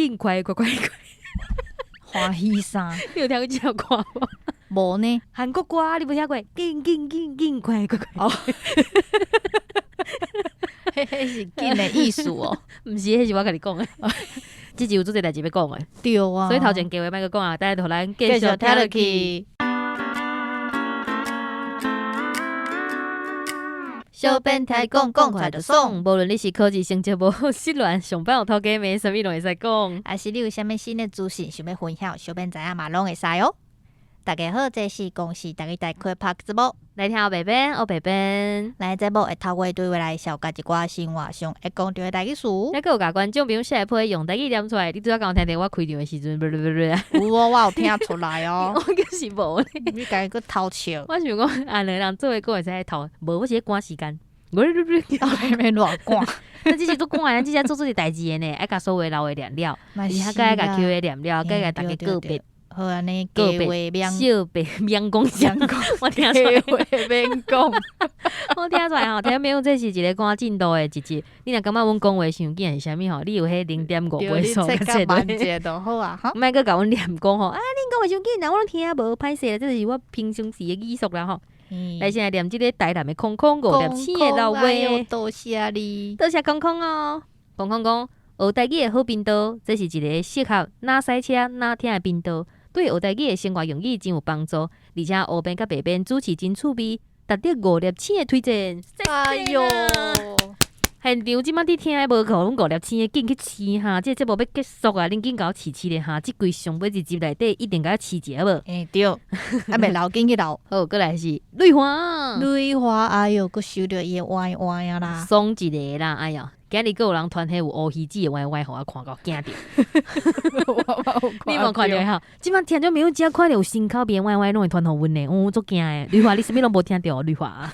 紧快快快快！欢喜啥？你有听过这首歌无？无呢？韩国歌你无听过？紧紧紧紧快快快！哦，迄是紧的意思哦。毋是，迄是我甲你讲的。即集有做这代志要讲的，对啊。所以头前计话莫阁讲啊，等下互咱继继续续听听落落去。去。小变态讲快就爽，无论你是考试成绩无好、失恋、上班有头家没，啥物拢会使讲。还是你有啥物新的资讯想要分享，小变知影嘛拢会使哦。大家好，这是公司大家大开拍节目，来听白边，我白边。咱节目会透过对话来消化一寡生活上会讲到的台语词。还佫有甲观众朋友写批用台语念出来，你拄仔敢有听到我开场的时阵，有哦，我有听出来哦。我就是无呢。你家己佫偷笑，我想讲，两个人做伙佫会使偷，无我是咧赶时间。还没乱讲。那这是做讲的，这是做出个代志的呢，爱甲所有老的念了，而且甲甲 Q 的念了，甲大家个别。好安尼，家话免小白免讲讲，我听出来，话免讲。我听出来吼，听没有，这是一个赶进度的一集。你若感觉阮讲话伤紧是啥物吼？你有迄0.5倍速个切慢者就好啊，哈。莫阁甲阮念讲吼，啊，恁讲话伤紧，若我拢听无歹势，这是我平常时的语速啦吼。来，先来念即个台南的空空5.7的老话。多谢你，多谢空空哦。空空讲，学台语的好频道，这是一个适合哪赛车哪听的频道。对学台语的生活用语真有帮助，而且后边甲白边主持真趣味，值得5.7的推荐。哎哟，现场即摆伫听的无够，阮5.7的紧去试哈，这节目要结束啊，恁紧甲我试咧哈，即规上尾一集内底一定甲我试一下无？对，啊袂留紧去留。好，过来是瑞花，瑞花，哎哟，佫收到伊歪歪啊啦，爽一个啦，哎呀。今日佫有人传迄有乌鱼子的歪歪，互我看到惊着。你有看到吼？即摆听着没有只看到有新口边歪歪，拢会传互阮呢，足惊的。绿华，你啥物拢无听到？绿华，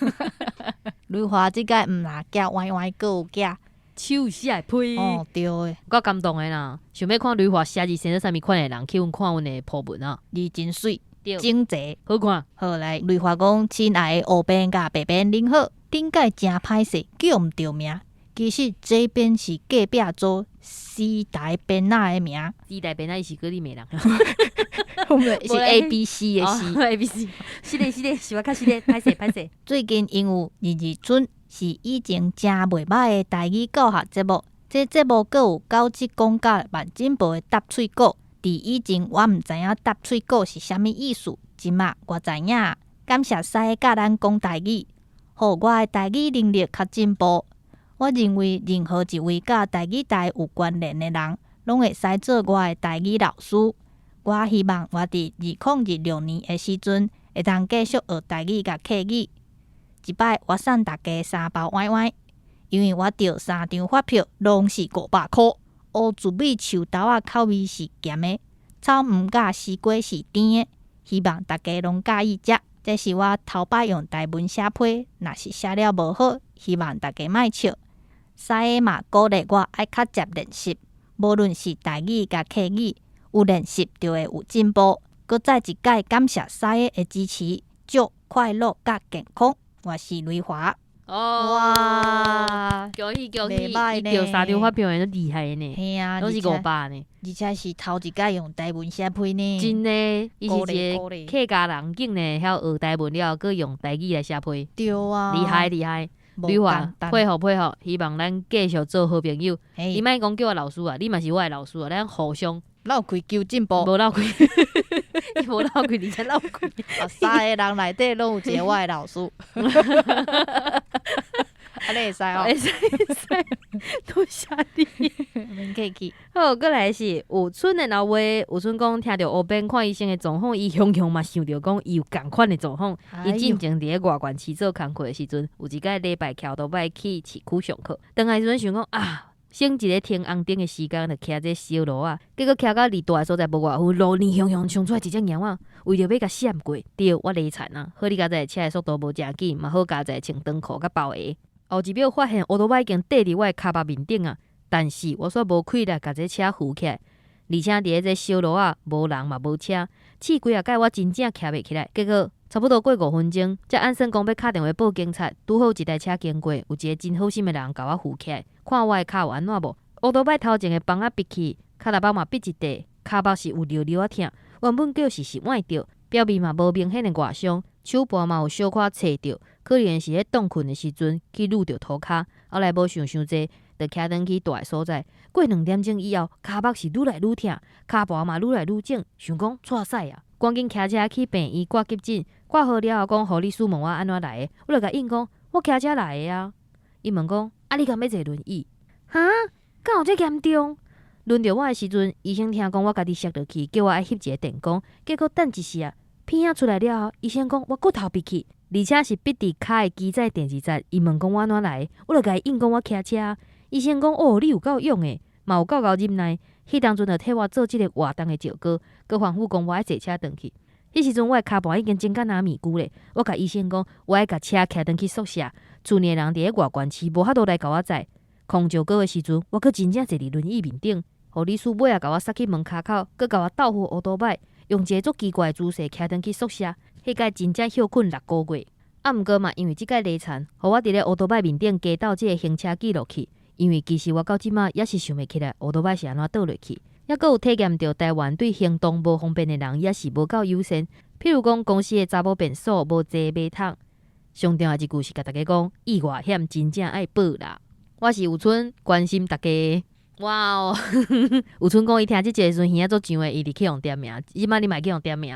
绿华即个毋啦，惊歪歪佫有惊，手写批。哦，对诶，我感动的啦，想要看绿华写字写做啥物款的人，去阮看阮的铺文啊，字真水，整齐，好看。好来，绿华讲，亲爱的黑边甲白边恁好，顶届真歹势，叫毋着名。其实这边是隔壁组四大边仔的名，四大边仔伊是个你美人，是 ABC 的是 ABC， 是的，是我较是的，歹势。最近因有日春是以前真袂歹的台语教学节目，这节目阁有高级讲甲万金宝的搭喙鼓。伫以前我毋知影搭喙鼓是啥物意思，即马我知影。感谢师甲咱讲台语，互我的台语能力较进步。我认为任何一位甲台语台有关联的人，拢会使做我的台语老师。我希望我伫2026年的时阵，会通继续学台语甲客语。一摆我送大家3包歪歪，因为我着3张发票，拢是500块。乌紫米树豆仔口味是咸的，草莓甲西瓜是甜的，希望大家拢介意食。这是我头摆用台文写批，若是写了无好，希望大家莫笑。师个嘛鼓励我爱较接练习，无论是台语甲客语，有练习就会有进步。搁再一届感谢师个的支持，祝快乐甲健康。我是雷华。哇！恭喜！伊着3张发票，都厉害呢。嘿啊，拢是500呢，而且是头一届用台文写批呢。真的，伊是一个客家人，竟然晓学台文了，搁用台语来写批。对啊，厉害！吕华配合，希望咱继续做好朋友。你莫讲叫我老师啊，你嘛是我的老师啊，咱互相闹开求进步，无闹开，伊无闹开，而且闹开。3个人内底拢有一个我的老师。安尼会使哦，会使，多谢你，免客气。好，过来是有春的老话，有春讲听到黑边看医生的状况，伊雄雄嘛想着讲伊有共款的状况。伊进前伫咧外县市做工课的时阵，有一个礼拜翘倒摆去市区上课，当下时阵想讲啊，省一个停红灯的时间，就骑这小路啊，结果骑到离大的所在无偌远，路呢雄雄冲出来一只猫啊，为着要甲闪过，对，我累惨啊！好你加在车的速度无诚紧，嘛好加在穿长裤甲包鞋。后一秒发现乌托邦已经缀伫我的骹巴面顶啊，但是我煞无气力，甲这车扶起来，而且伫咧这小路啊，无人嘛无车，试几啊摆我真正徛袂起来。结果差不多过5分钟，才按算讲要打电话报警察，拄好一台车经过，有一个真好心的人甲我扶起来，看我的骹有安怎无？乌托邦头前的帮仔闭起，骹力包嘛逼一地，骹腹是有溜溜啊疼，原本叫是崴着，表面嘛无明显的外伤，手腕嘛有小可切着，可能是咧冻困的时阵去撸着涂骹，后来无想济，就徛转去住的所在。过2点钟以后，骹腹是愈来愈疼，骹盘嘛愈来愈肿，想讲错屎啊！赶紧骑车去病院挂急诊，挂好了后讲，护理师问我安怎来的，我就甲应讲，我骑车来的啊。伊问讲，啊你敢要坐轮椅？哈？敢有这严重？轮到我的时阵，医生听讲我家己摔落去，叫我爱翕一个电光，结果等一时啊，片仔出来了后，医生讲我骨头闭去，而且是闭伫骹的基载电子闸。伊问讲我安怎来的，我就甲伊应讲我骑车。医生讲哦，你有够勇的，嘛有够忍耐。迄当阵就替我做即个活动的照顾，佮吩咐讲我爱坐车转去。迄时阵我的骹盘已经真甲拿米久咧，我甲医生讲我爱甲车骑转去宿舍。厝内人伫咧外县市，无法度来甲我载。空照顾的时阵，我佫真正坐伫轮椅面顶。护理师尾仔甲我塞去门骹口，佫甲我倒扶乌多摆，用一个足奇怪的姿势骑转去宿舍。迄届真正休困6个月。啊，毋过嘛，因为即届累残，互我伫咧乌多摆面顶加倒即个行车记录器。因为其实我到即马也是想袂起来乌多摆是安怎倒落去，也佫有体验到台湾对行动无方便的人也是无够友善。譬如讲公司的查某便所无坐马桶，上重要一句是甲大家讲，意外险真正爱报啦。我是有春，关心大家。哇哦，有春讲伊听即个时阵耳仔做上的，伊伫去用点名，即摆你嘛去用点名。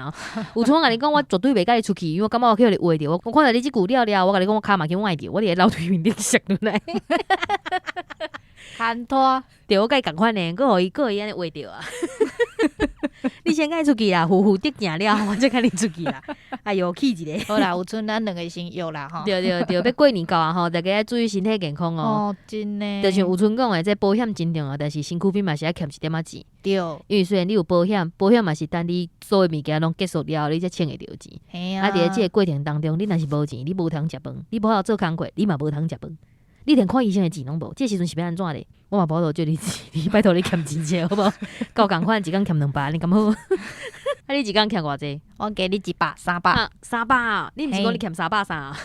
有春我甲你讲，我绝对袂甲你出去，因为我感觉我去互你话着。我看到你即句了了，我甲你讲，我骹嘛去崴着，我伫咧楼梯面顶摔落来。牵拖，对，我甲伊共款呢，佫互伊安尼话着啊。你先甲伊出去啦，呼呼得行了，我再甲你出去啦。哎哟，气一个。好啦，有阵咱2个先约啦吼。对，要过年到啊吼，大家要注意身体健康哦。哦，真诶。就像有春讲的，这保险真重要，但是身躯边嘛是爱欠一点仔钱。对。因为虽然你有保险，保险嘛是等你所有物件拢结束了，你才穿会着钱。嘿啊。伫咧即个过程当中，你若是无钱，你无通食饭；你无好做工课，你嘛无通食饭。你连看医生的钱拢无，这时阵是要安怎咧？我嘛无法度借你钱，你拜托你欠钱者好无？够共款，一工欠200，你敢好？啊，你一工欠偌济？我加你100、300。300，你毋是讲你欠330啊？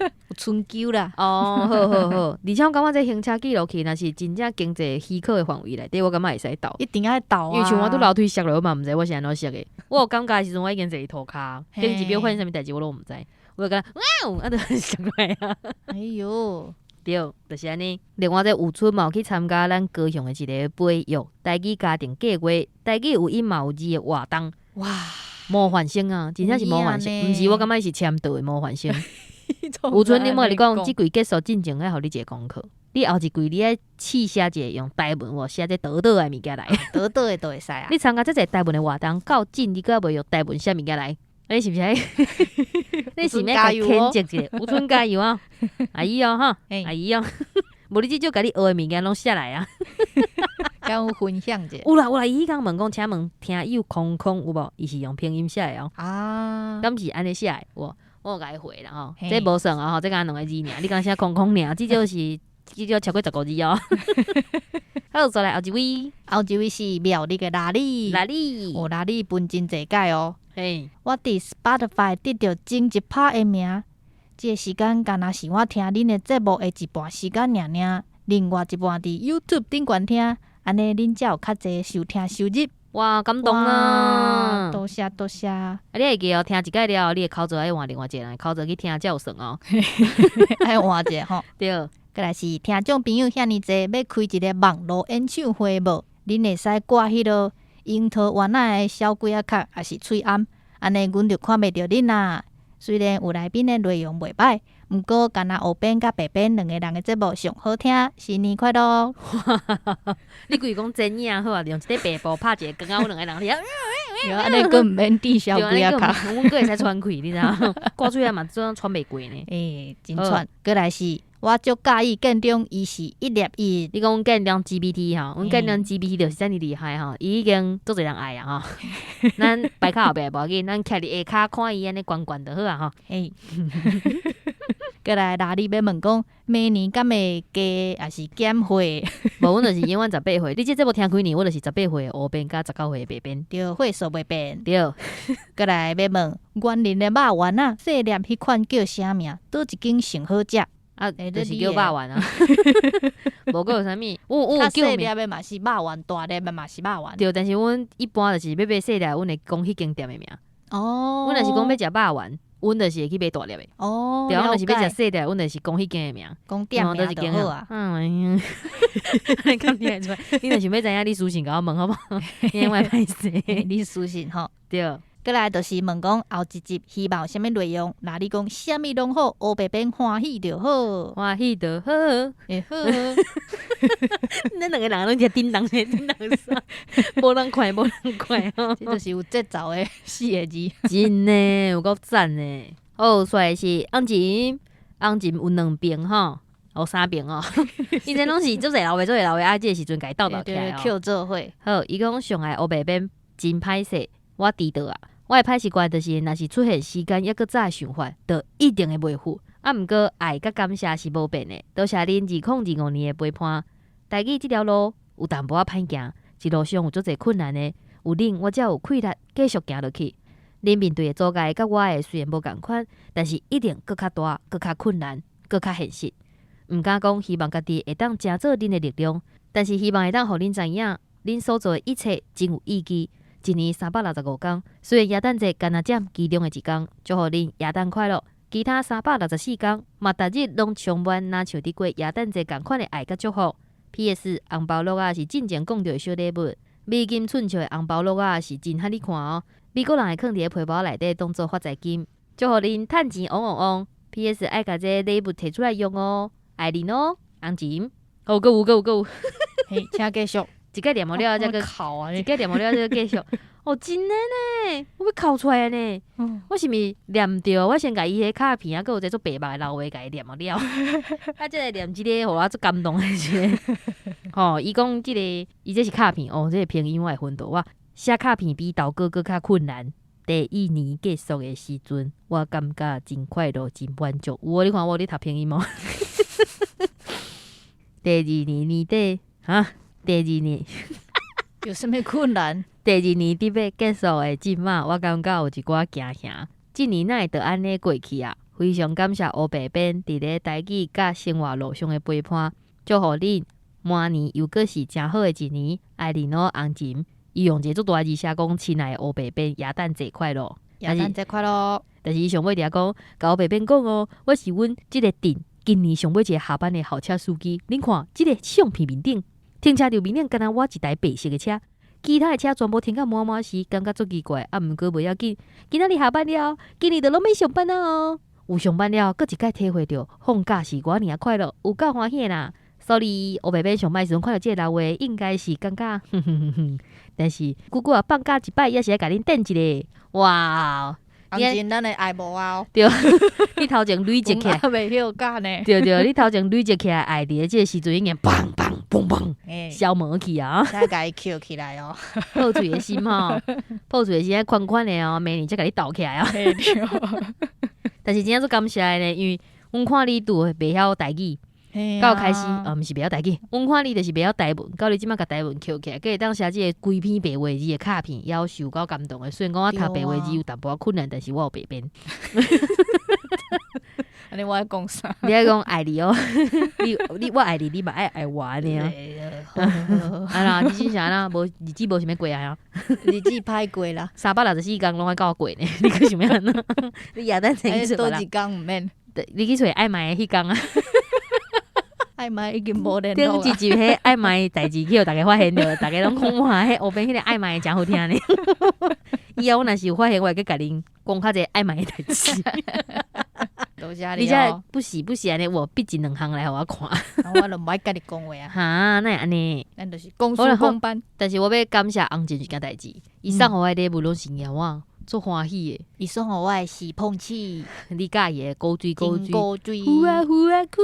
有春秋啦。哦，好。而且我感觉这行车记录器，若是真正经济许可的范围内底，我感觉会使倒。一定爱倒啊！因为像我拄楼梯摔落，我嘛毋知我是安怎摔的。我有感觉的时阵，我已经坐伫涂骹，顶一秒发生啥物代志我都毋知。我就感觉哇，就摔落来啊！哎哟，对，就是安尼。另外，这有春嘛有去参加咱高雄的一个培育台语家庭计划，台语有音嘛有字的活动。哇，模范生啊，真正是模范生，毋是我感觉是签到的模范生。有春，你莫你讲，即季结束进前，爱互你一个功课。你后一季你爱试写一个用台文或写这倒倒的物件来，倒倒的都会使啊。你参加这个台文的活动，到进你阁袂用台文写物件来。你是毋是？你是要甲牵接一个？有春加油啊！阿姨哦哈，阿姨哦，无你即少甲你学的物件拢写来啊！敢有分享者？有啦，伊迄工问讲，请问听友空有无？伊是用拼音写的哦。啊，敢是安尼写的？我有甲伊回啦吼，这无算啊吼，这敢2个字尔，你敢写空尔，至少超过10个字哦。好，再来后一位，后一位是苗栗的拉里，拉里，拉里分真侪届哦。嘿，我伫 Spotify 得到前100的名，这个时间敢若是我听恁的节目的一半时间尔，另外一半伫 YouTube 顶悬听，安尼恁才有较侪收听收入。哇，感动啊！多谢。啊，你会记哦，听一届了后，你的口罩爱换另外一个人口罩去听才有算哦。爱换者吼。对。再来是听众朋友遐尼济，要开一个网络演唱会无？恁会使挂迄落樱桃园仔的小鬼仔壳，还是喙暗？安尼阮就看袂着恁啦。虽然有内面的内容袂歹，毋过敢若黑边甲白边2个人的节目上好听。新年快乐！你规讲真影好啊，用一个白布拍一个，刚刚有2个人咧。有安尼佫毋免滴小鬼仔壳，阮佫会使喘气，你知影？挂出来嘛，怎喘袂过呢？真喘。再来是。我足介意建中，伊是1:1。你讲阮建中 GPT 吼，阮建中 GPT 就是遮尔厉害吼，伊已经足侪人爱啊吼。咱摆卡后壁无要紧，咱徛伫下骹看伊安尼悬悬就好啊吼。嘿，过来哪里要问讲，明年敢会加还是减岁？无，阮就是永远18岁。你这节目听几年，我就是18岁的黑边甲19岁的白边。对，岁数袂变。对。过来要问，园林的肉圆啊，细粒迄款叫啥名？倒一间上好食？啊，就是叫肉丸啊，无个有啥物，有较叫名细粒的嘛是肉丸，大粒的嘛是肉丸。对，但是阮一般就是要买细粒，阮会讲迄间店的名。哦，阮若是讲要食肉丸，阮就是会去买大粒的。哦，对，阮若了是要食解，细粒，阮就是讲迄间的名。讲店名就好啊。嗯，你讲听出来，你若想要知影，你私信甲我问好无好？因为歹势。你私信吼。对，过来就是问讲后一集希望有啥物内容，若你讲啥物拢好，黑白边欢喜就好，欢喜就好。会好。咱两个人拢只叮当声，叮当声，无人快，无人快吼。这就是有节奏的四个字。真呢，有够赞呢。哦，所以是红琴，红琴有2边吼，有3边哦。以前拢是做侪老话，做侪老话，啊，这个时阵家斗起来哦。 Q 做伙。好，伊讲上海黑白边真歹势，我知道啊。我的歹习惯就是，若是出现时间抑搁早的想法，就一定会袂赴。啊，毋过爱甲感谢是无变的。多谢恁2025年的陪伴。台语即条路有淡薄仔歹行，一路上有足侪困难的，有恁我才有气力继续行落去。恁面对的阻碍甲我的虽然无共款，但是一定搁较大、搁较困难、搁较现实。毋敢讲希望家己会当成做恁的力量，但是希望会当互恁知影，恁所做的一切真有意义。一年365天，虽然耶诞节干那占其中的一天，祝福恁耶诞快乐。其他364天，嘛逐日拢充满若像伫过耶诞节共款的爱甲祝福。P.S. 红包鹿仔是进前讲到的小礼物，美金寸笑的红包鹿仔是真合你看哦。美国人会放伫个皮包内底当做发财金，祝福恁趁钱旺旺旺。P.S. 爱甲这礼物摕出来用哦，爱恁哦，红钱。哦，够有，嘿，请继续。一个念无了，再个考啊！一个念无了，再个继续。哦，真的呢，我要考出来呢。我是咪念着？我先甲伊迄卡片啊，佮有这做白目的老话，甲伊念无了。啊，即个念即个，互我做感动的即个。吼，伊讲即个，伊这是卡片哦，这个拼音我会分到。我写卡片比豆哥较困难。第一年结束的时阵，我感觉真快乐，真满足。有哦，你看我咧读拼音吗？第2年年底啊。第2年有什么困难？第2年伫要结束的即马，我感觉有一寡惊吓。即年哪会得安尼过去啊？非常感谢黑白边伫咧台语甲生活路上的陪伴，祝福恁明年又阁是真好的一年。爱恁哦，红琴。伊用一个足大字写讲，亲爱的黑白边，耶诞节快乐！耶诞节快乐！但是伊上尾伫遐讲，甲黑白边讲哦，我是阮即个店今年上尾一个下班的豪车司机。恁看，即个相片面顶。停车场面顶，敢若我一台白色的车，其他的车全部停到满满时，感觉足奇怪。啊，毋过袂要紧，今仔日下班了，今年就拢要上班了哦。有上班了，搁一摆体会到放假是偌尔快乐，有够欢喜啦。Sorry， 黑白边上班时阵看到这个老话，应该是感觉但是姑姑啊，放假一摆也是要甲恁等一个。哇！红钱咱的爱无啊！对，你头前累积起来，袂休假呢。对，你头前累积起来爱伫这个时阵已经砰砰砰砰消磨去啊！再甲伊捡起来哦，破嘴的心吼，破嘴的心宽宽的哦，明年才甲你倒起来哦。但是真正做感谢的呢，因为阮看你拄袂晓台语。到开始，毋是袂晓台语，阮看你就是袂晓台文，到你即摆甲台文捡起来，佮会当写即个规篇白话字的卡片，夭寿够感动的。虽然讲我读白话字有淡薄仔困难，但是我有白边。安尼我爱讲啥？你爱讲爱你哦，你我爱你，你嘛爱我安尼啊。啊啦，你真啥啦？无日子无想要过来啊？日子歹过啦，364天拢爱甲我过呢。你可想要安怎？你夜等成去做啦？多一天毋免。你去找爱买的迄天啊？爱买已经无联络顶一集迄爱买的代志，去互大家发现着，大家拢讲哇，迄后边迄个爱买的真好听呢。以后我若是有发现，我会去甲恁讲较侪爱买的代志。你这不是安尼，我毕竟2项来互我看。我就毋爱甲你讲话啊。哈，哪会安尼？咱就是公事公办。但是我要感谢红姐一件代志，伊送互我的礼物拢是硬我。足欢喜的，伊送互我的是碰气，你介意的高水，呼啊呼啊呼，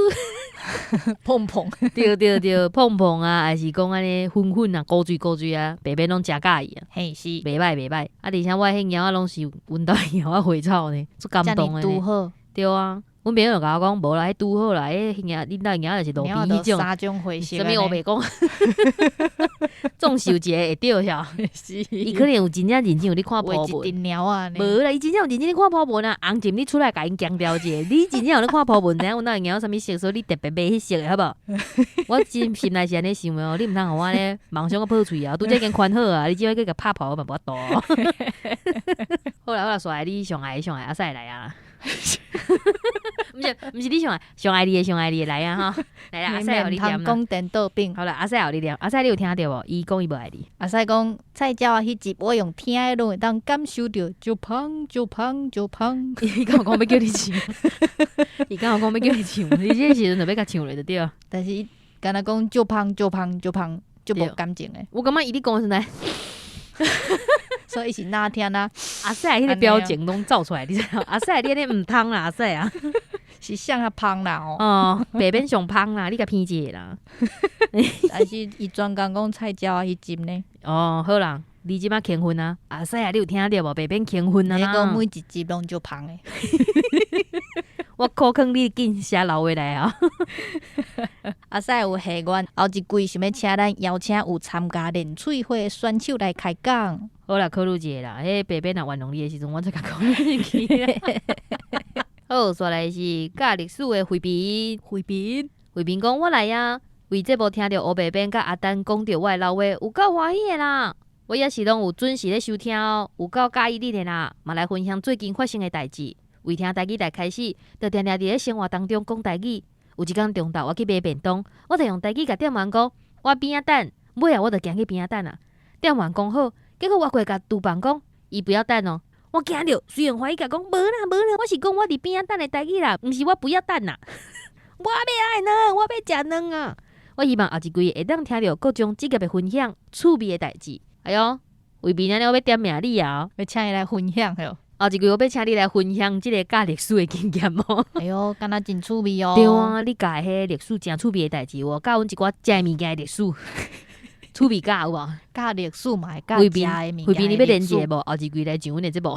碰碰，对，碰碰啊，还是讲安尼粉啊，高水啊，白白拢真介意啊，嘿是，袂歹，啊，而且我迄猫仔拢是闻到以后我回草呢，足感动的呢，好，对啊，阮朋友就甲我讲，无啦，迄拄好啦，迄恁兜囝就是路边迄种，三种花色，什么我袂讲，种树节会着晓，伊可能有真正认真有咧看谱文，无啦，伊真正有认真咧看谱文啊，红进你出来甲因强调者，你真正有咧看谱文，知影阮兜囝啥物色，所以你特别买迄色的好无？我真心内是安尼想的哦，你毋通互我咧梦想个破喙啊，拄则已经款好啊，你只要去甲拍谱我嘛无法度。好啦，煞你上爱阿赛来啊！毋是你上爱你的来啊哈！来啦，阿赛互你念啦。讲颠倒饼。好啦，阿赛互你念。阿赛你有听到无？伊讲伊无爱你。阿赛讲菜鸟啊，迄集我用听的拢会当感受到，就胖就胖就胖。伊敢有讲要叫你唱？伊敢有讲要叫你唱？你这时阵就要甲唱落就对了。但是伊敢若讲就胖就胖就胖，就无感情诶。我感觉伊咧讲的时阵。所以伊是哪天啊？阿赛迄个表情拢照出来，你知道？阿赛你咧毋通啦，阿赛啊，是像较胖啦哦。哦，白边上胖啦，你甲偏一个啦。但是伊专讲讲菜鸟啊，迄集呢？哦，好啦，你即摆轻婚啊？阿赛啊，你有听到无？白边轻婚啊啦。你讲每一集拢就胖诶。我苦劝你紧写老话来啊！阿赛有下愿，后一季想要请咱邀请有参加练喙花的选手来开讲。好啦，考虑一下啦。迄白边若玩弄你的时阵，我再甲讲你去。好，再来是教历史的惠彬。惠彬讲我来啊，为这部听到黑白边甲阿丹讲到我的老话，有够欢喜的啦。我也是拢有准时咧收听哦，有够介意你的啦，嘛来分享最近发生的代志。为听台语来开始，就定定伫咧生活当中讲台语。有一天中昼，我去买便当，我就用台语甲店员讲，我边仔等，尾啊我就行去边仔等啊。店员讲好，结果我过甲厨房讲，伊不要等哦。我惊着，虽然怀疑甲讲，无啦，我是讲我伫边仔等的台语啦，毋是我不要等啦。我要爱卵，我要食卵啊！我希望后一季会当听到各种职业的分享、趣味的代志。哎哟，为边仔了要点名你啊，要请伊来分享哟。后一季我要请你来分享即个教历史的经验哦。哎哟，敢若真趣味哦。对啊，你教迄历史真趣味的代志，我教阮一寡食物件的历史，趣味教有无？教历史嘛，教食的物件。惠彬，你要连接无？后一季来上阮的节目，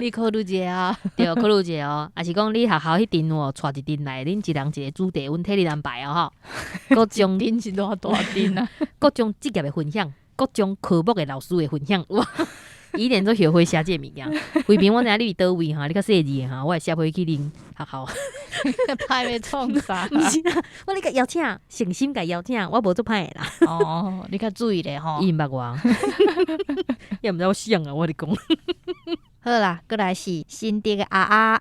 你考虑一下啊。对，考虑一下哦。还是讲你学校迄阵哦，带一阵来，恁一人一个主题，阮替你安排哦吼。各种阵是偌大阵啊？各种职业的分享，各种科目的老师的分享，哇！伊连做学会写这物件，惠彬，我知影你伫倒位哈，你较细致哈，我会写回去恁学校。歹要创啥？毋是啊，我你甲邀请，诚心甲邀请，我无做歹啦。哦，你较注意咧吼。伊毋捌我，也毋知我想啊，我咧讲。好啦，过来是新竹的阿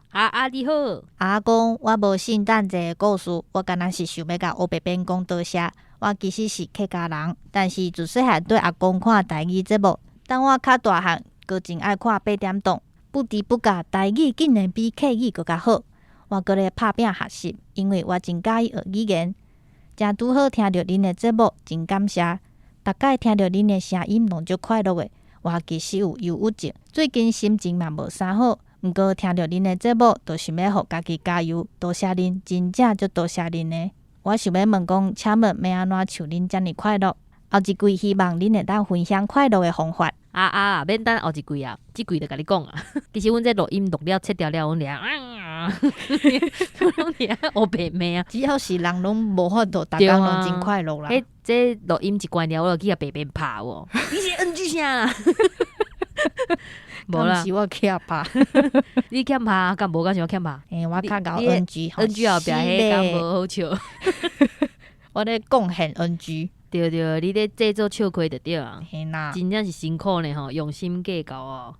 你好。阿讲我无圣诞节的故事，我敢若是想要甲黑白边讲多谢。我其实是客家人，但是自细汉对阿公看台语节目。当我较大汉，阁真爱看8点档，不知不觉台语竟然比客语阁较好。我阁咧拍拼学习，因为我真介意学语言。真拄好听到恁的节目，真感谢。大概听到恁的声音，拢足快乐的。我其实有忧郁症，最近心情嘛无啥好。毋过听到恁的节目，就想要互家己加油。多谢恁，真正足多谢恁的。我想要问讲，请问要安怎像恁遮尔快乐？后一季希望恁会当分享快乐的方法。免等后一季啊，即季就甲你讲啊。其实阮这录音录了，切掉了，阮俩黑白妹啊。只要是人拢无法度，大家拢真快乐啦。这录音一关了，我就去甲白边拍喎。你是 NG 啥啦？无啦，是我欠拍。你欠拍，敢无敢是我欠拍？我较搞 NG 后壁迄敢无好笑。我咧贡献 NG。对，你咧制作笑亏就对啊，嘿啦，真正是辛苦呢吼，用心计较哦。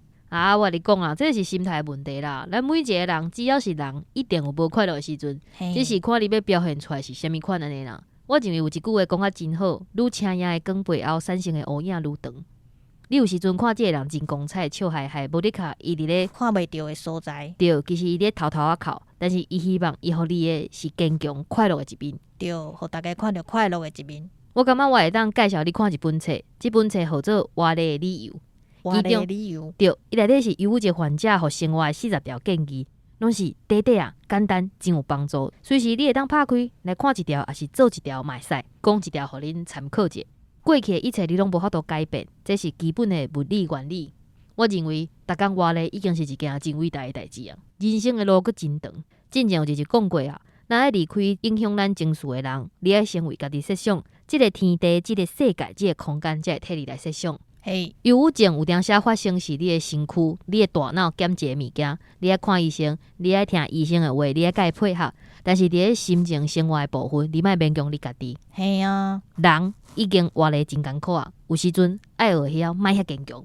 我你讲啊，这是心态问题啦。咱每一个人，只要是人，一定有无快乐的时阵，只是看你要表现出来是虾米款安尼啦。我认为有一句话讲啊真好，愈青影的光背后产生的乌影愈长。你有时阵看这个人真光彩，笑嗨嗨，无你看伊伫咧看袂到的所在。对，其实伊咧偷偷啊哭，但是伊希望伊互你的是坚强快乐的一面。对，互大家看到快乐的一面。我感觉我会当介绍你看一本册，这本册号做《活的理由》。活的理由。对，伊内底是忧郁症患者互生活的40条建议，拢是短短啊，简单，真有帮助。随时你会当拍开来看一条，也是做一条嘛会使，讲一条，互恁参考者。过去的一切你拢无法度改变，这是基本的物理原理。我认为，逐工活咧已经是一件真伟大的代志啊！人生的路阁真长，之前有一集讲过啊，若爱离开影响咱情绪的人，你爱先为家己设想，即个天地、即个世界、即个空间，才会替你来设想。嘿，忧郁症有当时发生是你的身躯、你的大脑减一个物件，你爱看医生，你爱听医生的话，你爱甲伊配合。但是伫咧心情生活的部分，你莫勉强你家己。嘿啊，人已经活得真艰苦啊，有时阵爱学晓莫遐坚强。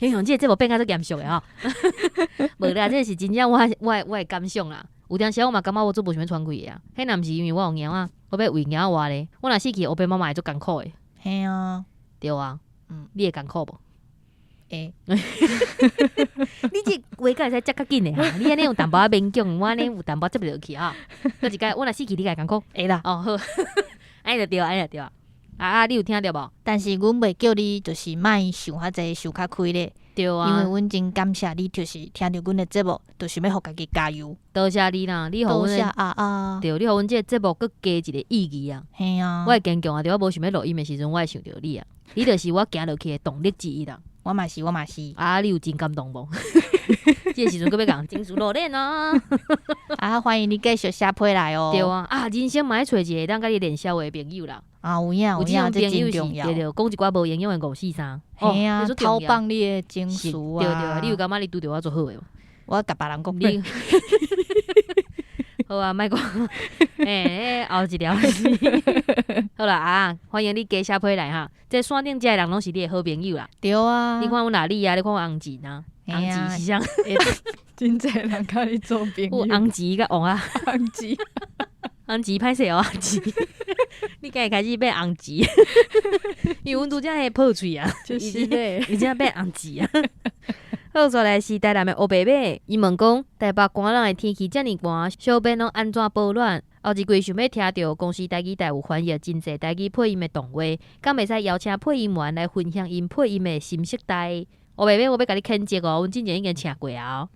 英雄即个节目变甲足严肃的吼，无啦，这是真正我的感想啦。有当时我嘛感觉我做无想要喘气的啊，迄若毋是因为我有猫啊，我要为猫活咧，我若死去，后壁妈妈会足艰苦的。嘿啊，对啊，你会艰苦无？会。你这话敢会使接较紧的哈？你安尼有淡薄仔勉强，我安尼有淡薄接不落去哈。搁一摆我若死去，你会艰苦？会啦。哦好，安尼就对，安尼就对啊。你有听着无？但是阮袂叫你就是莫想遐济，想较开咧。对啊，因为阮真感谢你，就是听着阮的节目，就想要互家己加油。多谢你啦，你互阮多谢啊！对，你互阮即个节目佫加一个意义啊。嘿啊，我会坚强啊，对我无想要录音的时阵，我会想着你啊。你就是我行落去的动力之一啦。我嘛是。你有真感动无？即个时阵佫要讲情绪热恋啊！欢迎你继续写批来哦。对啊，人生嘛爱找一个当甲你练笑话的朋友啦。有影，这种这朋友是真重要。对，讲一寡无营养的543。嘿啊，掏掏放你的情绪啊。对，你有感觉你拄着我做好诶无？我甲别人讲，你好啊，莫讲。后一条是好啦欢迎你加写批来哈。这山顶遮的人拢是你的好朋友啦。对啊。你看阮哪里啊？你看阮红吉呐，红吉是啥？真侪人甲你做朋友。红吉甲王啊，红吉，红吉歹势哦，红吉。你敢会开始变红吉？因为阮拄则迄破喙啊，就是咧，已经变红吉啊。好，再来是台南的乌伯伯，伊问讲台北寒冷的天气遮尔寒，小编拢安怎保暖？后一季想要听到公司台语台有翻译真侪台语配音的动画，敢袂使邀请配音员来分享因配音的心色带？乌伯伯，我要甲你牵接哦，阮之前已经请过啊。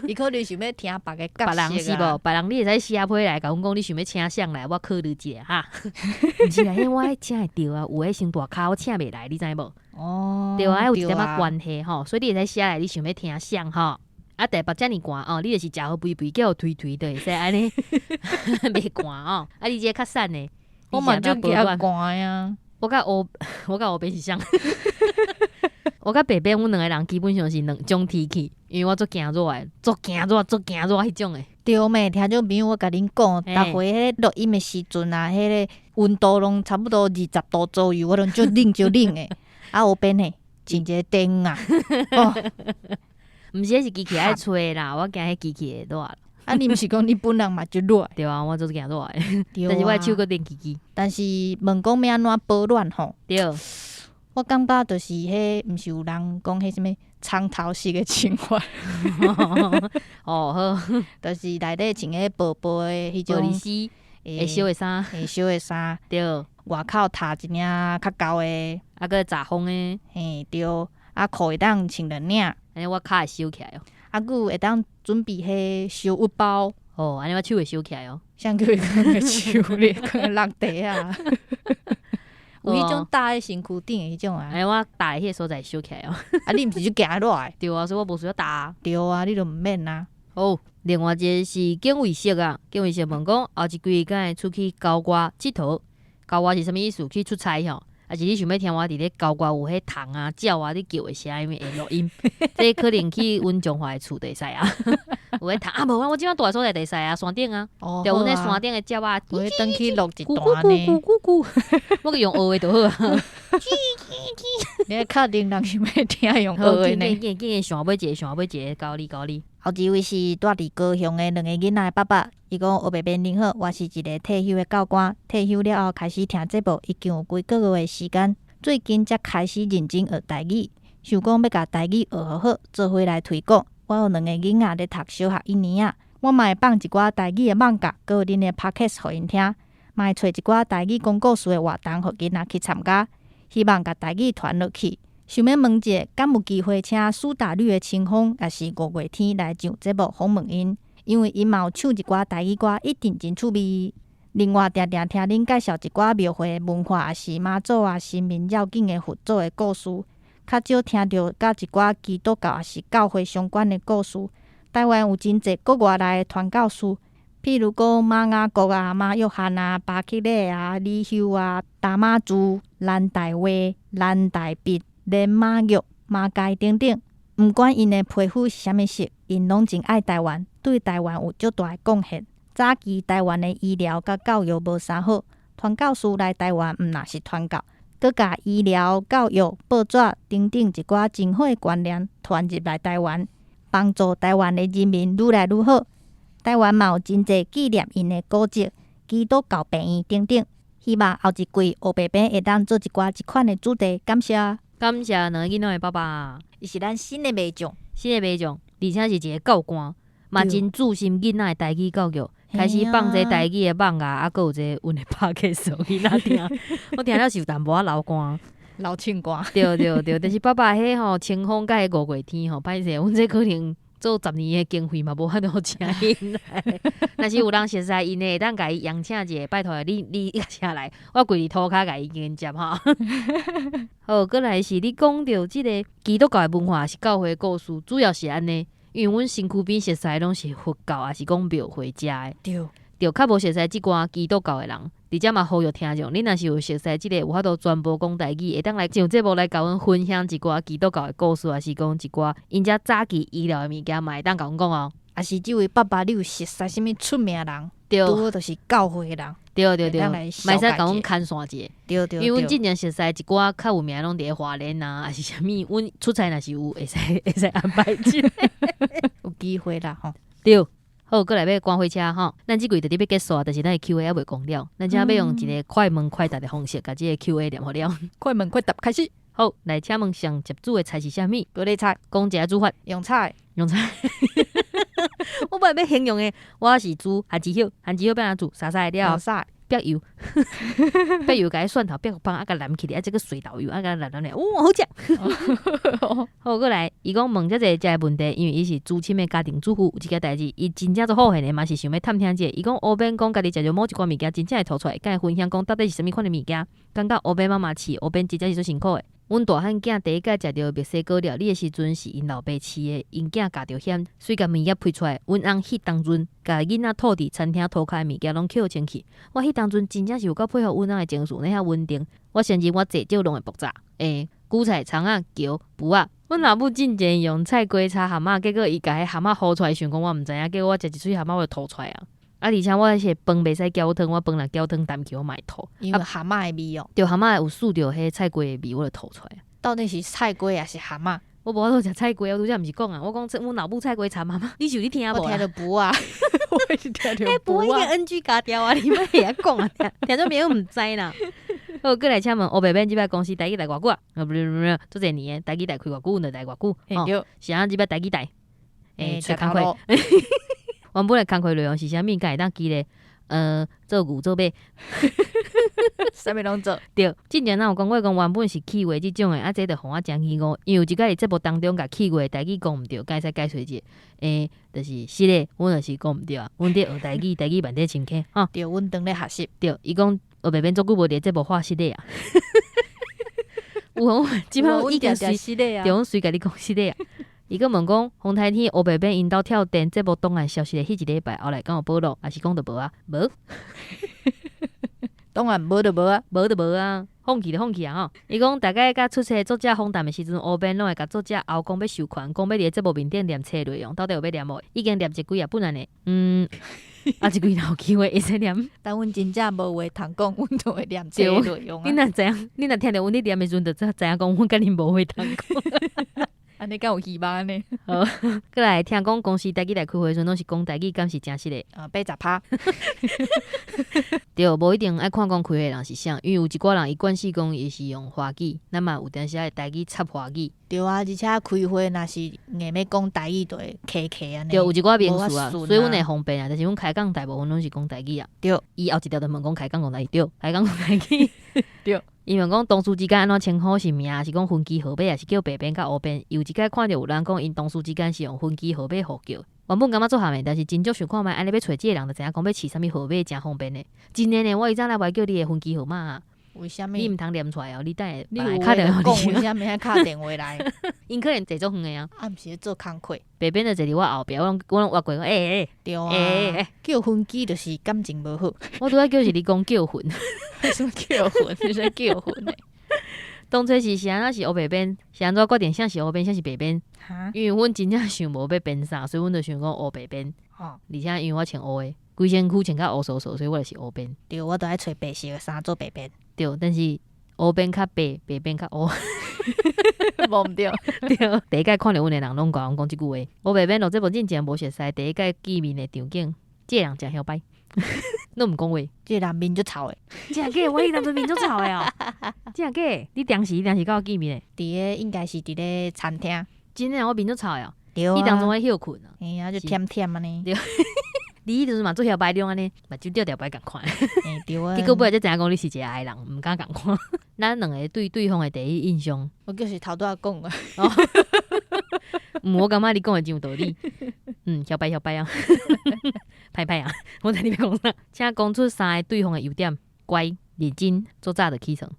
伊可能想要听别个角色啊。别人是无？别人你会使写批来甲阮讲，你想要请谁来？我考虑一下哈。毋是啦，迄我请会着啊，有诶伤大卡我请袂来，你知无？哦，对啊，有一点仔关系吼，所以你会使写来，你想要听谁吼？台北遮尔寒哦，你就是食好肥肥，叫推推的，会使安尼袂寒哦。你这较瘦呢？我嘛就惊寒呀。我甲乌白是像。我甲白白，阮两个人基本上是两种天气，因为我做惊热诶，做惊热迄种诶。对咩？听种朋友我甲恁讲，逐回迄录音诶时阵啊，迄个温度拢差不多20度左右，我拢就冷诶。有变嘿，真一个灯啊！毋是，迄是机器爱吹啦，我惊迄机器会热。你毋是讲你本人嘛就热？对啊，我做惊热诶。对啊。但是我手佫电机器。但是问讲要安怎保暖吼？对。我感觉就是迄，毋是有人讲迄什物长头式的情怀。好，就是内底穿迄薄薄的迄种玻璃丝，会烧的衫，对。外口搭一领较厚的，佮炸风的，嘿对。裤会当穿2领，安尼我骹会收起来哦。佮会当准备迄烧物包，安尼我手会收起来哦。像叫伊讲个手咧，可能落地啊。有迄种搭喺身躯顶诶迄种啊，我搭迄个所在收起来哦。你毋是就行落来？对啊，所以我无需要搭。对啊，你就毋免啊。另外一个是景卫色啊，景卫色问讲后一季敢会出去郊外佚佗？郊外是啥物意思？去出差吼？还是你想要听我伫咧郊外有迄虫啊、鸟啊，你叫的声音会录音？这可能去阮中华的厝地使啊。有迄虫啊，无我即摆住的所在地使啊，山顶啊，就阮迄山顶的鸟啊，我等去录一段呢。我用学的就好啊。你确定人想要听用学的呢？见想要一个教你。后一位是住伫高雄的2个囡仔的爸爸，伊讲学白变恁好，我是一个退休的教官，退休了后开始听节目，已经有几个月的时间，最近才开始认真学台语，想讲要甲台语学好，做伙来推广。我有2个囡仔咧读小学1年啊，我嘛会放一寡台语的网格，佮有恁的 podcast 互因听，嘛会找一寡台语讲故事的活动，互囡仔去参加，希望甲台语传落去。想要问者，敢有机会请苏打绿的清风，也是5月天来上节目访问因，因为因嘛有唱一寡台语歌，一定真趣味。另外，常常听恁介绍一寡庙会的文化，也是妈祖啊、神明要紧的佛祖的故事，较少听到甲一寡基督教也是教会相关的故事。台湾有真侪国外来的传教士，譬如讲马雅各啊、马约翰啊、巴克勒啊、李修啊、达马祖、兰大卫、兰大毕、连马玉、马街等等。毋管因的皮肤是啥物色，因拢真爱台湾，对台湾有足大的贡献。早期台湾的医疗甲教育无啥好，传教士来台湾毋若是传教，佮甲医疗、教育、报纸等等一寡真好的观念传入来台湾，帮助台湾的人民愈来愈好。台湾嘛有真侪纪念因的古迹、基督教病院等等。希望后一季黑白边会当做一款的主题。感谢，感谢两个囡仔的爸爸，伊是咱新的卖将，新的卖将，而且是一个教官，嘛真注心囡仔的台语教育。开始放这台语的网啊，还佫有这阮的 podcast 囡仔听，我听了是有淡薄仔流汗。老唱歌，对对对，但是爸爸迄吼清风甲迄五月天吼，歹势，阮这可能做10年的经费嘛，无法度请因来。若是有人熟悉因的，会当甲伊邀请者，拜托你请来，我跪伫涂骹甲伊迎接吼。好，过来是你讲到即个基督教的文化是教会的故事，主要是安尼。因为阮身躯边熟悉拢是佛教，也是讲庙会遮的，对，较无熟悉即寡基督教的人，而且嘛呼吁听众，恁若是有熟悉即个有法度传播讲台语，会当来上节目来甲阮分享一寡基督教的故事，还是讲一寡因遮早期医疗的物件嘛，会当甲阮讲哦。也是即位爸爸，你有熟悉什物出名的人？对，拄好就是教会的人。对，嘛使甲阮牵线者。对，因为阮之前熟悉一寡较有名拢伫花莲啊，还是啥物，阮出差若是有会使安排一下，有机会啦吼。对。好，过来要关火车吼，咱即季就伫要结束，但是咱的 Q&A 还未讲了，咱今要用一个快问快答的方式，甲即个 Q&A 念好了。快问快答开始。好，来请问上接煮的菜是啥物？高丽菜。讲一下煮法。用菜。我本来要形容的，我是煮番薯叶，番薯叶要安怎煮？沙沙的了，煸油，煸油甲蒜头煸芳，啊，甲淋起来，啊，这个水稻油，啊，甲淋淋，哇，好食。好，过来，伊讲问遮个问题，因为伊是资深的家庭主妇，有一件代志，伊真正做好现的，嘛是想要探听者。伊讲乌边讲家己食着某一寡物件，真正会吐出来，甲伊分享讲到底是啥物款的物件，感觉乌边妈妈饲乌边真正是最辛苦的。阮大汉囝第一届食着墨西哥料理的时阵，是因老爸饲的，因囝咬着险，所以甲物件配出来。阮翁迄当阵，甲囡仔吐伫餐厅涂骹的物件拢捡清去。我迄当阵真正是有够配合阮翁的情绪，那遐稳定。我甚至我坐少拢会爆炸。韭菜、葱啊、姜、脯啊。阮老母进前用菜瓜炒蛤蟆，结果伊甲迄蛤蟆薅出来，想讲我毋知影，结果我食一喙蛤蟆我就吐出来啊！而且我迄饭袂使搅汤，我饭若搅汤淡去我嘛会吐，因为蛤蟆的味哦。对，蛤蟆有嗅着迄菜瓜的味，我就吐出来。到底是菜瓜还是蛤蟆？我无法度食菜瓜，我拄则毋是讲啊，我讲阮老母菜瓜炒妈妈，你是有咧听无？我听着不啊，我是听着不啊。不会 NG 加掉啊，你莫会晓讲啊，听做别人毋知啦。好，过来请问黑白边即摆公司台语台偌久啊？不，做一年台语台开偌久，阮就台偌久。对，是安即摆台语台。做工课。原本的工课内容是啥物？敢会当记咧？做牛做马，啥物拢做。对，之前有讲过讲原本是气话即种的，啊，这就互我讲起讲，因为有一个节目当中甲气话台语讲毋对，该使解说者，就是是咧，阮就是讲毋对啊，阮伫学台语，台语慢点深刻，吼。对，阮当咧学习。对，伊讲学白边做久无伫节目画失礼啊。有即摆已经随，对，阮随甲你讲失礼啊。伊个问讲，红台天黑白边因兜跳电节目档案消息的迄一礼拜，后来敢有报咯，还是讲着无啊？无，档案无就无啊，无就无啊，放弃就放弃啊吼！伊讲大概甲出册作者访谈的时阵，黑边拢会甲作者后讲要授权，讲要伫节目面顶念册内容，到底有要念无？已经念一几啊本来呢，啊一几若有机会会使念。但阮真正无话通讲，阮就会念册内容啊。你若知影，你若听着阮咧念的时阵，就知影讲阮甲恁无话通讲。安尼敢有希望呢？好，过来听讲公司台语来开会时阵，拢是讲台语，敢是真实的？80%。对，无一定爱看讲开会的人是啥，因为有一寡人伊惯势讲伊是用华语，咱嘛有阵时爱台语插华语。对啊，而且开会若是硬要讲台语，就会客安尼。对，有一寡名词啊，所以阮会方便啊。但是阮开讲大部分拢是讲台语啊。对，伊后一条就问讲开讲讲台语，对，开讲讲台语。对。伊问讲同事之间安怎称呼是名，还是讲分机号码，还是叫白边甲黑边？有一摆看到有人讲因同事之间是用分机号码互叫，原本感觉做下面，但是真足想看卖，安尼要找即个人，就知影讲要饲啥物号码真方便的。真的呢，我以前来袂叫你的分机号码啊。为虾米？你毋通念出来哦，你等下你有打电话讲给你。为虾米爱敲电话来？因可能坐足远的啊，啊，毋是咧做工课，北边就坐伫我后壁，我拢挖过讲，对啊，叫分机就是感情无好，我拄仔叫是你讲叫魂。什么叫魂？你在叫魂呢？当初是安怎是黑白边，是安怎决定啥是黑边，啥是白边？哈，因为阮真正想无要变啥，所以阮就想讲黑白边。哦，而且因为我穿黑的，规身躯穿较黑索索，所以我就是黑边。对，我都爱找白色的衫做白边，对，但是黑边较白，白边较黑。无毋对，对，第一届看到阮的人拢讲即句话。黑白边录这部真正无熟悉，第一届见面的场景，这个人真晓摆，拢毋讲话。这个人面就臭诶，真假？我迄当阵面足臭的哦。真假？你当时甲我见面的？伫咧应该是伫咧餐厅，真的我面足臭的哦。对啊，你当中我休困啊。哎呀，就甜甜安尼，你迄阵嘛做晓摆种安尼，目睭吊吊摆共款。哎对啊，结果尾仔才知影讲你是一个矮人，毋敢共看。咱两个对对方的第一印象，我就是头拄仔讲的，我感觉你讲的真有道理。晓摆啊，歹啊，我知你要讲啥。请讲出3个对方的优点：乖、认真、做早就起床。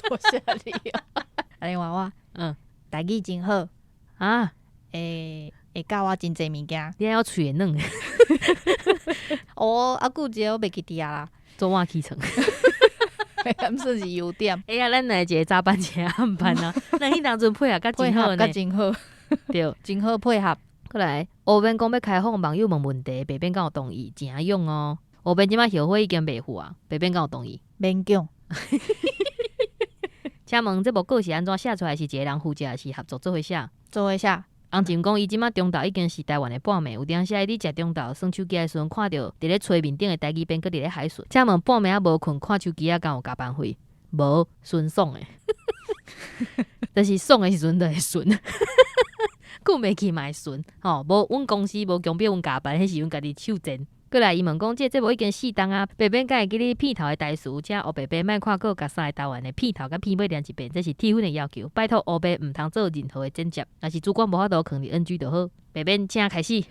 多谢你哦。安尼话我，台语真好，啊，会教我真济物件。你还要喙会软，哦，啊，久一个我袂记伫啊啦，做晚起床。毋算是优点，哎呀，咱来一个早班，一个暗班啊，咱迄当阵配合甲真好呢配合甲。真好，对，真好配合。过来，黑边讲要开放网友问问题，白边敢有同意？真勇哦！黑边即摆后悔已经袂赴啊，白边敢有同意？免讲，请问这部稿是安怎写出来？是一个人负责，还是合作做伙写？做伙写。红琴讲，伊即摆中昼已经是台湾的半暝，有当时你食中昼耍手机的时阵，看到伫咧吹面顶的台语边，搁伫咧海顺。请问半暝啊无困，看手机啊，敢有加班费？无，顺爽的。但是爽的时阵就会顺，困袂去嘛会顺。吼，无阮公司无强迫阮加班，迄是阮家己手贱。过来，伊问讲，这节目已经4档啊，白边敢会记你片头的台词，请黑白边莫看过甲3个台湾的片头甲片尾连一遍，这是铁粉的要求。拜托黑白毋通做任何的剪接，若是主管无法度放伫 NG 就好。白边请开始。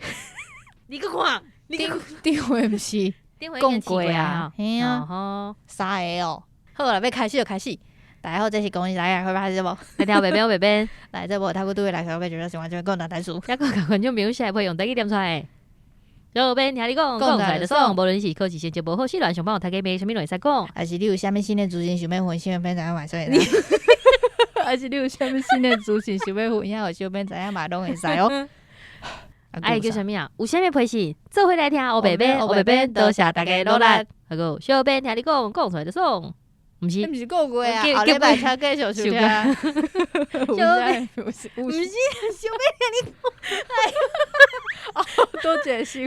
你去看，顶回毋是讲过啊？嘿啊，吼， 3个哦。好啦，要开始就开始。大家好，这是公司来啊，会开始无？来听白边，白边，来，这无他不对来，我觉得喜欢就讲大台数。抑个甲观众朋友写会用台语念出来。右边听你讲出来就爽，无论是考试成绩无好，是乱上班有大家买啥物拢会使讲。还是你有啥物新的资讯想要分享，变知影嘛说会啦。还是你有啥物新的资讯想要分享，有小编知影嘛拢会使哦。哎，叫啥物啊？有啥物配饰？做伙来听黑白边，黑白边，多谢大家努力。那个小编听你讲出来就爽，毋是？毋是讲过啊？叫后礼拜才继续收听。小编毋是小编听你多谢收。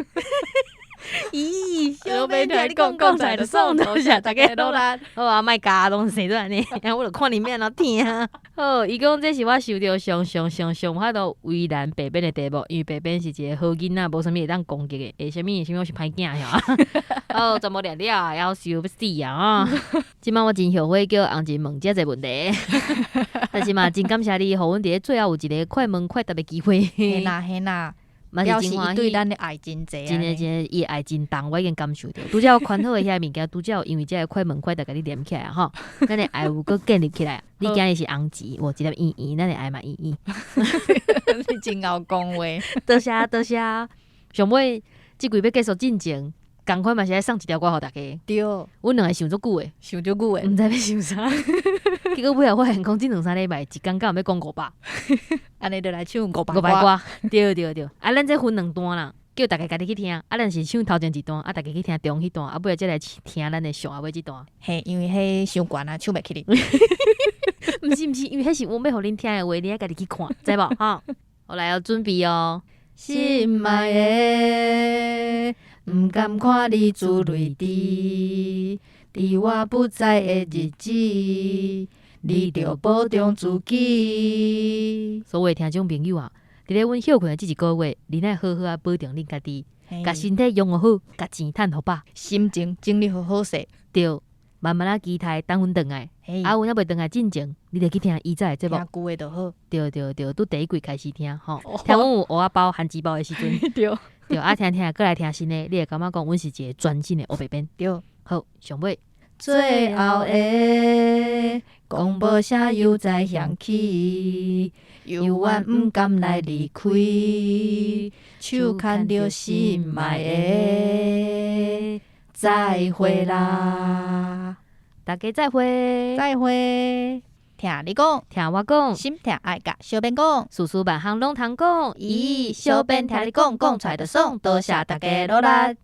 咦，小编听你讲出来就爽，多谢大家努力。好啊，莫加拢生做安尼，然后我就看里面然后听。好，伊讲这是我收到上遐多为难白边的题目，因为白边是一个好囡仔，无啥物会当攻击的，会啥物我是歹囝呀。哦，怎么了了，要死要死啊！即摆我真后悔叫红琴问遮济问题，但是嘛，真感谢你，互阮伫咧最后有一个快问快答的机会。嘿啦嘿啦。嘛表示是真欢喜，伊对咱的爱真济啊！真的，伊爱真重，我已经感受到。拄则有款好的遐物件，拄则有因为这个快问快答甲你连起来吼，咱的爱有搁建立起来。你今日是红旗，我一粒圆圆，咱的爱嘛圆圆。你真会讲话。多谢多谢，上尾即季要继续进前，共款嘛是爱送一条歌互大家。对，阮两个想足久诶，想足久诶。毋知要想啥。结果尾后发现讲，即2-3礼拜一工敢有要讲500，安尼就来唱500歌。对。啊，咱这分2段啦，叫大家家己去听。啊，咱是唱头前一段，啊，大家去听中迄段，啊，尾后再来听咱的上下尾即段。嘿，因为迄伤悬啊，唱袂起哩。毋是，因为迄是我要互恁听的话，你爱家己去看，知无？哈，我来要准备哦。心爱的，毋甘看你珠泪滴，伫我不在的日子，你着保重自己。所有听众朋友啊，伫咧阮休困的即一个月，你乃好好啊保重恁家己，甲身体养好，甲钱趁好饱，心情精力好好势。对，慢慢啊期待等阮回来。啊，阮还袂回来进前，你着去听以前的节目。听旧的就好。对，拄第一季开始听吼，听阮有蚵仔包、番薯包的时阵。对，啊听，过来听新的，你会感觉讲阮是一个专心的黑白边。对，好，上尾最后的广播声又再响起，犹原不甘来离开，手牵着心爱的，再会啦！大家再会，再会。听你讲，听我讲，心听爱甲小编讲，事事万项拢通讲。咦，小编听你讲，讲出来就爽，多谢大家努力。